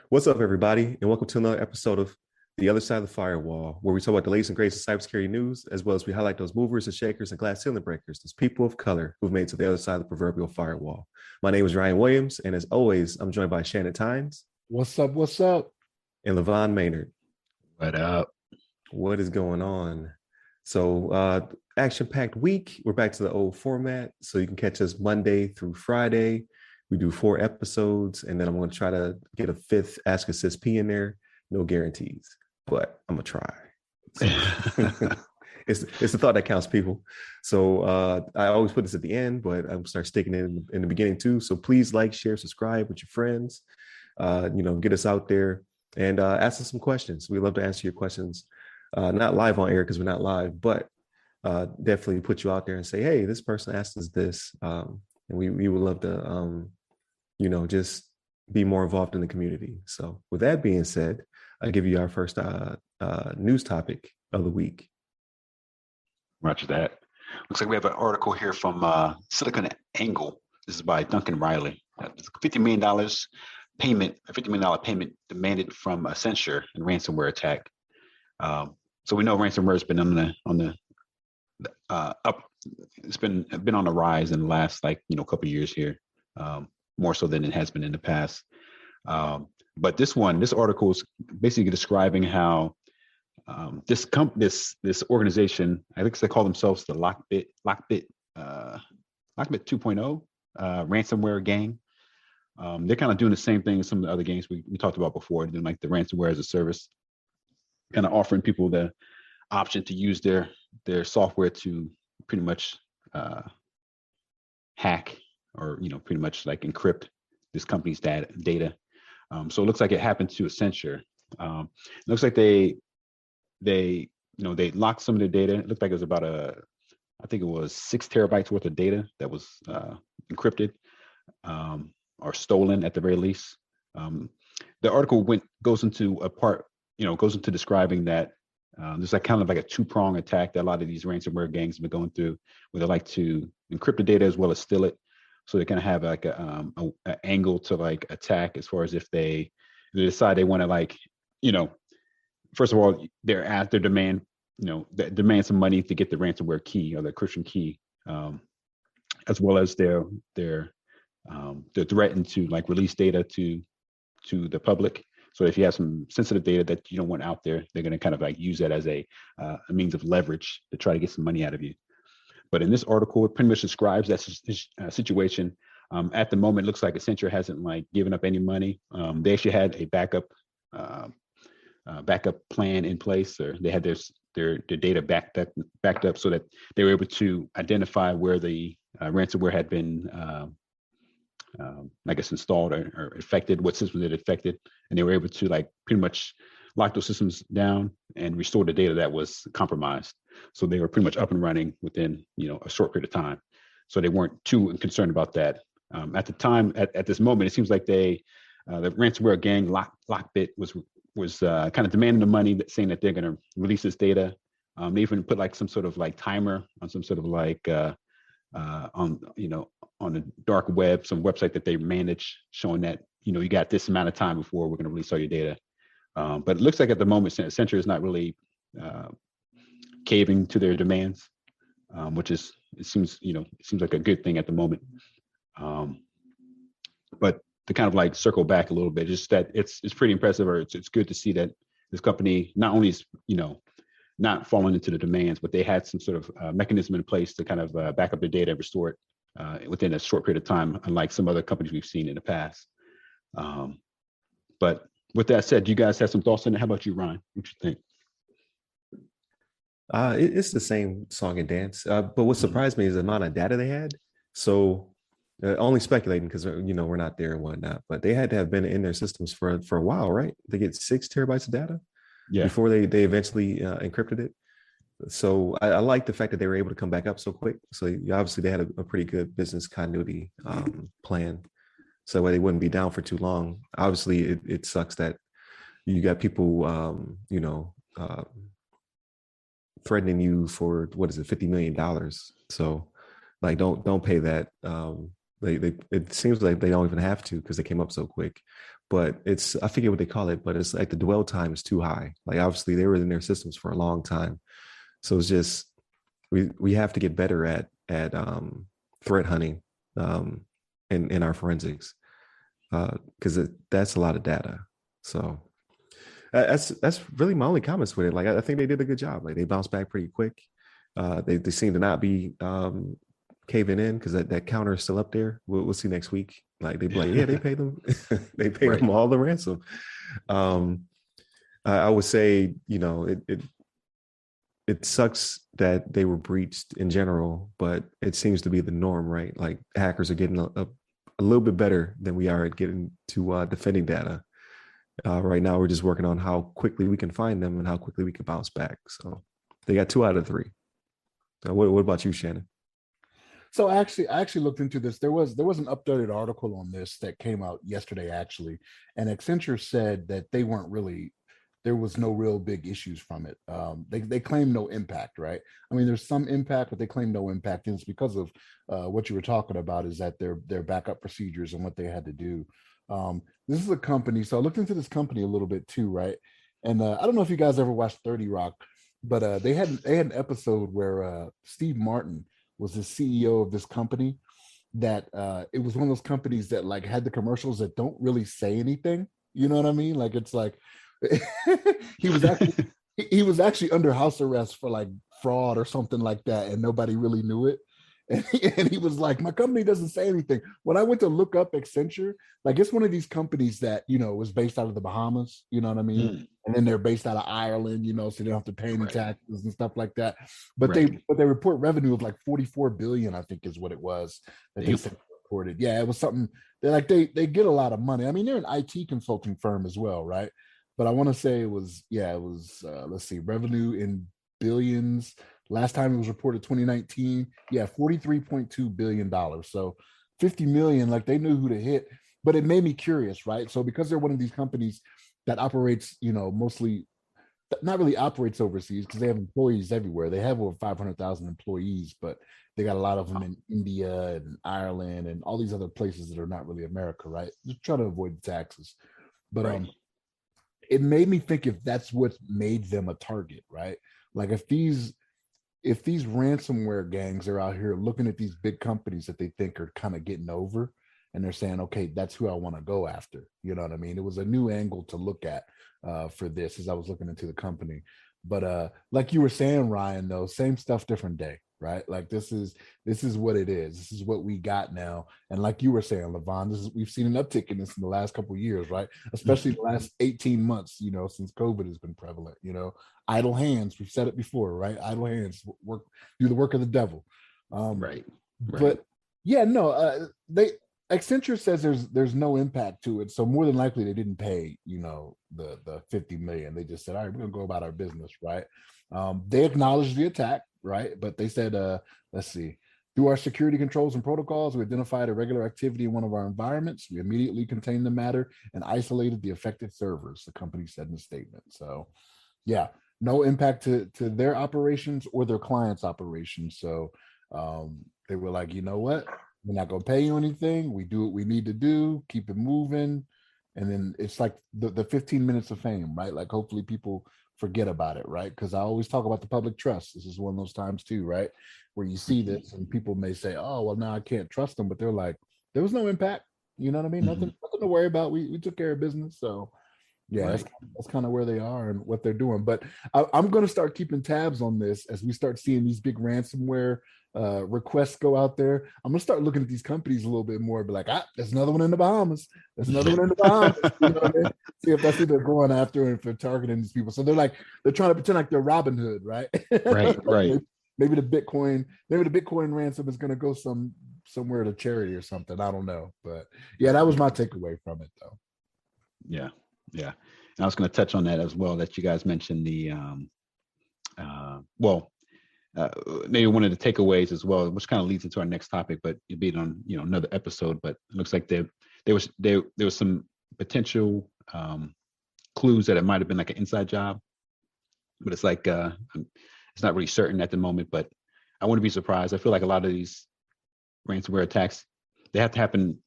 What's up, everybody, and welcome to another episode of The Other Side of the Firewall, where we talk about the latest and greatest of cybersecurity news, as well as we highlight those movers and shakers and glass ceiling breakers, those people of color who've made it to the other side of the proverbial firewall. My name is Ryan Williams, and as always, I'm joined by Shannon Tynes. What's up? What's up? And LeVon Maynard. What up? What is going on? So, action-packed week. We're back to the old format, so you can catch us Monday through Friday. We do 4 episodes, and then I'm going to try to get a 5th Ask a CSP in there. No guarantees, but I'm going to try. So, it's the thought that counts, people. So I always put this at the end, but I'm going to start sticking it in the beginning too. So please like, share, subscribe with your friends. Get us out there and ask us some questions. We love to answer your questions. Not live on air because we're not live, but definitely put you out there and say, hey, this person asked us this. And we would love to, just be more involved in the community. So with that being said, I'll give you our first news topic of the week. Roger that. Looks like we have an article here from Silicon Angle. This is by Duncan Riley. It's $50 million payment, a $50 million payment demanded from Accenture in ransomware attack. So we know ransomware has been on the up. It's been on the rise in the last couple of years here, more so than it has been in the past. But this article is basically describing how this organization, I think they call themselves the Lockbit 2.0 ransomware gang. They're kind of doing the same thing as some of the other gangs we talked about before, doing like the ransomware as a service, kind of offering people the option to use their software to pretty much hack or pretty much like encrypt this company's data. So it looks like it happened to Accenture. It looks like they locked some of the data. It looked like it was about I think it was 6 terabytes worth of data that was encrypted or stolen at the very least. The article goes into describing that there's kind of like a 2-prong attack that a lot of these ransomware gangs have been going through, where they like to encrypt the data as well as steal it. So they kind of have like a angle to like attack as far as if they decide they want to first of all, they're at their demand, demand some money to get the ransomware key or the encryption key, as well as they're threatened to like release data to the public. So if you have some sensitive data that you don't want out there, they're going to kind of like use that as a means of leverage to try to get some money out of you. But in this article, it pretty much describes that situation. At the moment, it looks like Accenture hasn't given up any money. They actually had a backup plan in place, or they had their data backed up so that they were able to identify where the ransomware had been, installed or affected, what systems it affected, and they were able to pretty much lock those systems down and restore the data that was compromised. So they were pretty much up and running within a short period of time. So they weren't too concerned about that. At the time, at this moment, it seems like the ransomware gang Lockbit was kind of demanding the money, saying that they're going to release this data. They even put some sort of timer on some sort of on the dark web, some website that they manage, showing that you got this amount of time before we're going to release all your data. But it looks like at the moment, Accenture is not really caving to their demands, which seems like a good thing at the moment. But to kind of circle back a little bit, just that it's pretty impressive, or it's good to see that this company not only is not falling into the demands, but they had some sort of mechanism in place to kind of back up the data and restore it within a short period of time, unlike some other companies we've seen in the past. But with that said, do you guys have some thoughts on it? How about you, Ryan? What you think? It's the same song and dance, but what surprised me is the amount of data they had. So only speculating because we're not there and whatnot, but they had to have been in their systems for a while, right? They get 6 terabytes of data before they eventually encrypted it. So I like the fact that they were able to come back up so quick. So obviously they had a pretty good business continuity plan, so that way they wouldn't be down for too long. Obviously, it sucks that you got people, threatening you for $50 million. So don't pay that. They it seems like they don't even have to because they came up so quick. But it's I forget what they call it, but it's like the dwell time is too high. Like obviously they were in their systems for a long time, so it's just we have to get better at threat hunting in our forensics because that's a lot of data. So that's really my only comments with it. Like I think they did a good job. Like they bounced back pretty quick. They seem to not be caving in because that counter is still up there. We'll see next week. Like they be like, yeah, they paid them, they paid Right. them all the ransom. Um, I would say, it sucks that they were breached in general, but it seems to be the norm, right? Like hackers are getting a little bit better than we are at getting to defending data. Right now, we're just working on how quickly we can find them and how quickly we can bounce back. So they got 2 out of 3. So what about you, Shannon? So I actually looked into this. There was an updated article on this that came out yesterday, actually, and Accenture said that they weren't really there was no real big issues from it. They claim no impact, right? I mean, there's some impact, but they claim no impact, and it's because of what you were talking about is that their backup procedures and what they had to do. This is a company, so I looked into this company a little bit too, right? And I don't know if you guys ever watched 30 Rock, but they had an episode where Steve Martin was the CEO of this company that it was one of those companies that like had the commercials that don't really say anything. You know what I mean? Like it's like he was actually he was actually under house arrest for like fraud or something like that, and nobody really knew it. And he was like, my company doesn't say anything. When I went to look up Accenture, like it's one of these companies that, was based out of the Bahamas, you know what I mean? Mm, And then they're based out of Ireland, so they don't have to pay any right. taxes and stuff like that. But Right. they report revenue of like 44 billion, I think is what it was that they said reported. Yeah, it was something they get a lot of money. I mean, they're an IT consulting firm as well, right? But I want to say it was let's see, revenue in billions. Last time it was reported 2019, yeah, $43.2 billion. So 50 million, like they knew who to hit. But it made me curious, right? So because they're one of these companies that operates, mostly not really operates overseas because they have employees everywhere. They have over 500,000 employees, but they got a lot of them in India and Ireland and all these other places that are not really America, right? Just trying to avoid the taxes. But Right. it made me think if that's what made them a target, right? Like if these ransomware gangs are out here looking at these big companies that they think are kind of getting over and they're saying, okay, that's who I want to go after. You know what I mean? It was a new angle to look at for this as I was looking into the company. But like you were saying, Ryan, though, same stuff, different day, right? Like this is what it is. This is what we got now. And like you were saying, LeVon, we've seen an uptick in this in the last couple of years, right? Especially the last 18 months, since COVID has been prevalent, idle hands. We've said it before, right? Idle hands do the work of the devil. Right. But yeah, no, they Accenture says there's no impact to it, so more than likely they didn't pay, the 50 million. They just said, all right, we're gonna go about our business, right? They acknowledged the attack, right? But they said, let's see. Through our security controls and protocols, we identified irregular activity in one of our environments. We immediately contained the matter and isolated the affected servers, the company said in a statement. So yeah, no impact to their operations or their clients' operations. So they were like, you know what? We're not gonna pay you anything. We do what we need to do, keep it moving. And then it's like the 15 minutes of fame, right? Like hopefully people forget about it, right? Because I always talk about the public trust. This is one of those times too, right? Where you see this and people may say, oh, well, now I can't trust them, but they're like, there was no impact. You know what I mean? Nothing to worry about. We took care of business. So yeah, Right. that's kind of where they are and what they're doing. But I'm going to start keeping tabs on this as we start seeing these big ransomware requests go out there. I'm going to start looking at these companies a little bit more. Be like, there's another one in the Bahamas. There's another one in the Bahamas. You know what I mean? See if that's who they're going after and if they're targeting these people. So they're trying to pretend like they're Robin Hood, right? Right. Right. maybe the Bitcoin ransom is going to go somewhere to charity or something. I don't know, but yeah, that was my takeaway from it, though. Yeah. Yeah. And I was going to touch on that as well, that you guys mentioned the, maybe one of the takeaways as well, which kind of leads into our next topic, but it'll be on, another episode, but it looks like there was some potential clues that it might've been like an inside job, but it's like, it's not really certain at the moment, but I wouldn't be surprised. I feel like a lot of these ransomware attacks, they have to happen.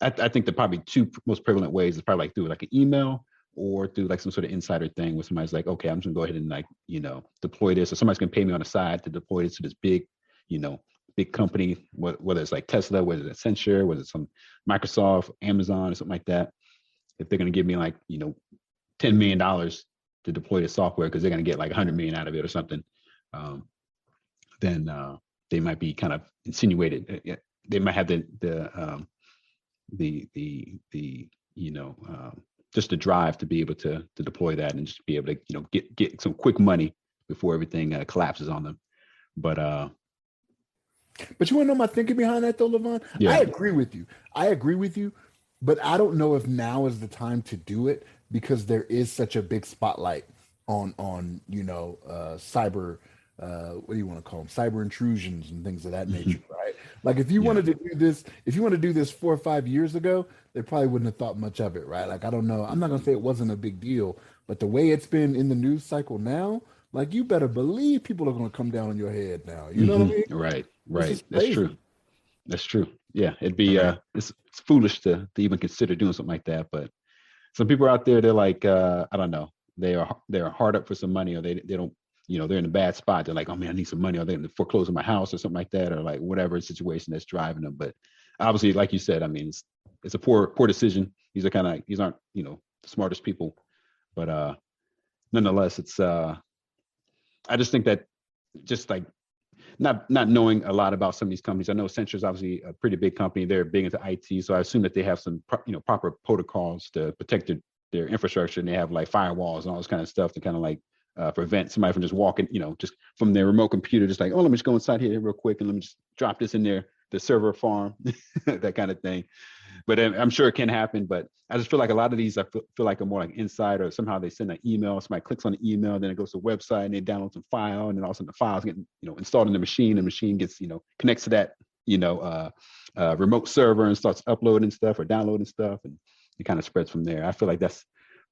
I think the probably two most prevalent ways is probably like through like an email or through like some sort of insider thing where somebody's like, okay, I'm just gonna go ahead and like, deploy this, or somebody's gonna pay me on the side to deploy this to this big, big company, whether it's like Tesla, whether it's Accenture, whether it's some Microsoft, Amazon, or something like that. If they're gonna give me like, $10 million to deploy the software because they're gonna get like 100 million out of it or something, then they might be kind of insinuated. They might have just the drive to be able to deploy that and just be able to get some quick money before everything collapses on them. But you want to know my thinking behind that though, LeVon? Yeah. I agree with you, but I don't know if now is the time to do it because there is such a big spotlight on cyber. What do you want to call them? Cyber intrusions and things of that nature, right? Like if you wanted to do this, 4 or 5 years ago, they probably wouldn't have thought much of it, right? Like, I don't know. I'm not going to say it wasn't a big deal, but the way it's been in the news cycle now, like you better believe people are going to come down on your head now. You know what I mean? Right. That's true. Yeah. It'd be, it's foolish to even consider doing something like that. But some people out there, they're like, I don't know. They're hard up for some money, or they don't, they're in a bad spot. They're like, oh man, I need some money, or they're going to foreclose on my house or something like that, or like whatever situation that's driving them. But obviously, like you said, I mean, it's a poor decision. These aren't, the smartest people, but nonetheless, it's, I just think that just like not knowing a lot about some of these companies. I know Accenture is obviously a pretty big company. They're big into IT. So I assume that they have some, proper protocols to protect their infrastructure, and they have like firewalls and all this kind of stuff to kind of like, prevent somebody from just walking, just from their remote computer, just like, oh, let me just go inside here real quick and let me just drop this in there, the server farm, that kind of thing. But I'm sure it can happen. But I just feel like a lot of these, I feel like are more like inside, or somehow they send an email, somebody clicks on the email, then it goes to a website and they download some file, and then all of a sudden the files get, installed in the machine. The machine gets, connects to that, remote server and starts uploading stuff or downloading stuff, and it kind of spreads from there. I feel like that's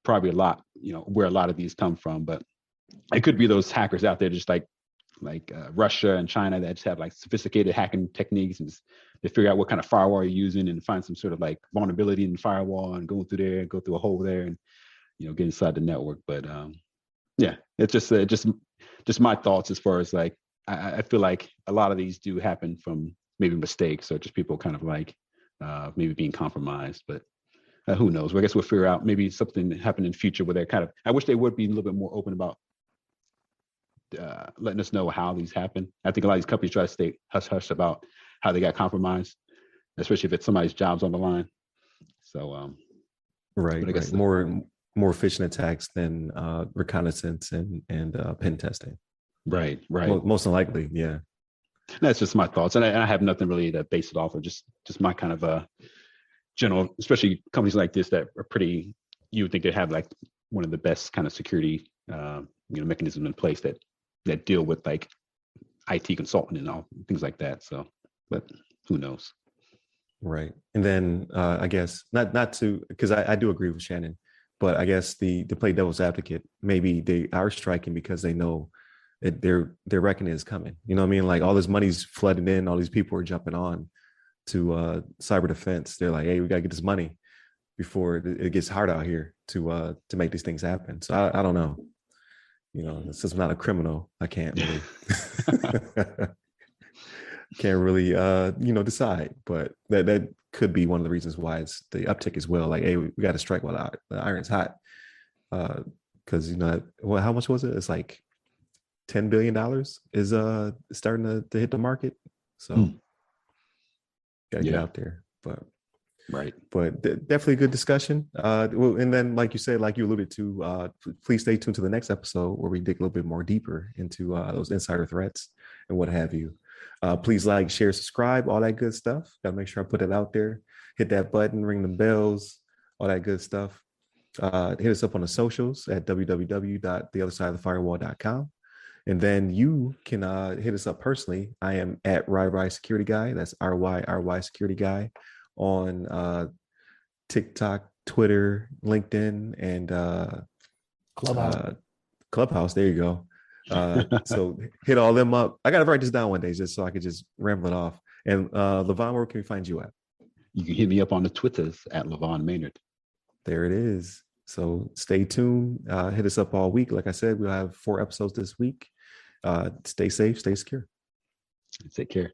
probably a lot, where a lot of these come from. But it could be those hackers out there, just like Russia and China, that just have like sophisticated hacking techniques, and they figure out what kind of firewall you're using and find some sort of like vulnerability in the firewall and go through a hole there and get inside the network. But yeah, it's just my thoughts as far as like I feel like a lot of these do happen from maybe mistakes or just people kind of like maybe being compromised. But who knows? Well, I guess we'll figure out maybe something that happened in the future where they're kind of, I wish they would be a little bit more open about letting us know how these happen. I think a lot of these companies try to stay hush about how they got compromised, especially if it's somebody's job's on the line. So, right. More phishing attacks than reconnaissance and pen testing. Right. Most likely, yeah. That's just my thoughts, and I have nothing really to base it off of. Just my kind of general, especially companies like this that are pretty. You would think they have like one of the best kind of security, mechanisms in place that deal with like IT consultant and all things like that. So, but who knows? Right. And then I guess not to, because I do agree with Shannon, but I guess to play devil's advocate, maybe they are striking because they know that their reckoning is coming. You know what I mean? Like all this money's flooding in, all these people are jumping on to cyber defense. They're like, hey, we gotta get this money before it gets hard out here to make these things happen. So I don't know. Since I'm not a criminal, I can't really decide. But that could be one of the reasons why it's the uptick as well. Like, hey, we got to strike while the iron's hot. Because how much was it? It's like $10 billion is starting to hit the market. So gotta get out there. But definitely a good discussion. And then, like you said, like you alluded to, please stay tuned to the next episode where we dig a little bit more deeper into those insider threats and what have you. Please like, share, subscribe, all that good stuff. Got to make sure I put it out there. Hit that button, ring the bells, all that good stuff. Hit us up on the socials at www.theothersideofthefirewall.com. And then you can hit us up personally. I am at RY Security Guy. That's RY Security Guy on TikTok, Twitter, LinkedIn, and Clubhouse. There you go. So hit all them up. I got to write this down one day just so I could just ramble it off. And LeVon, where can we find you at? You can hit me up on the Twitters at LeVon Maynard. There it is. So stay tuned. Hit us up all week. Like I said, we'll have 4 episodes this week. Stay safe, stay secure. Take care.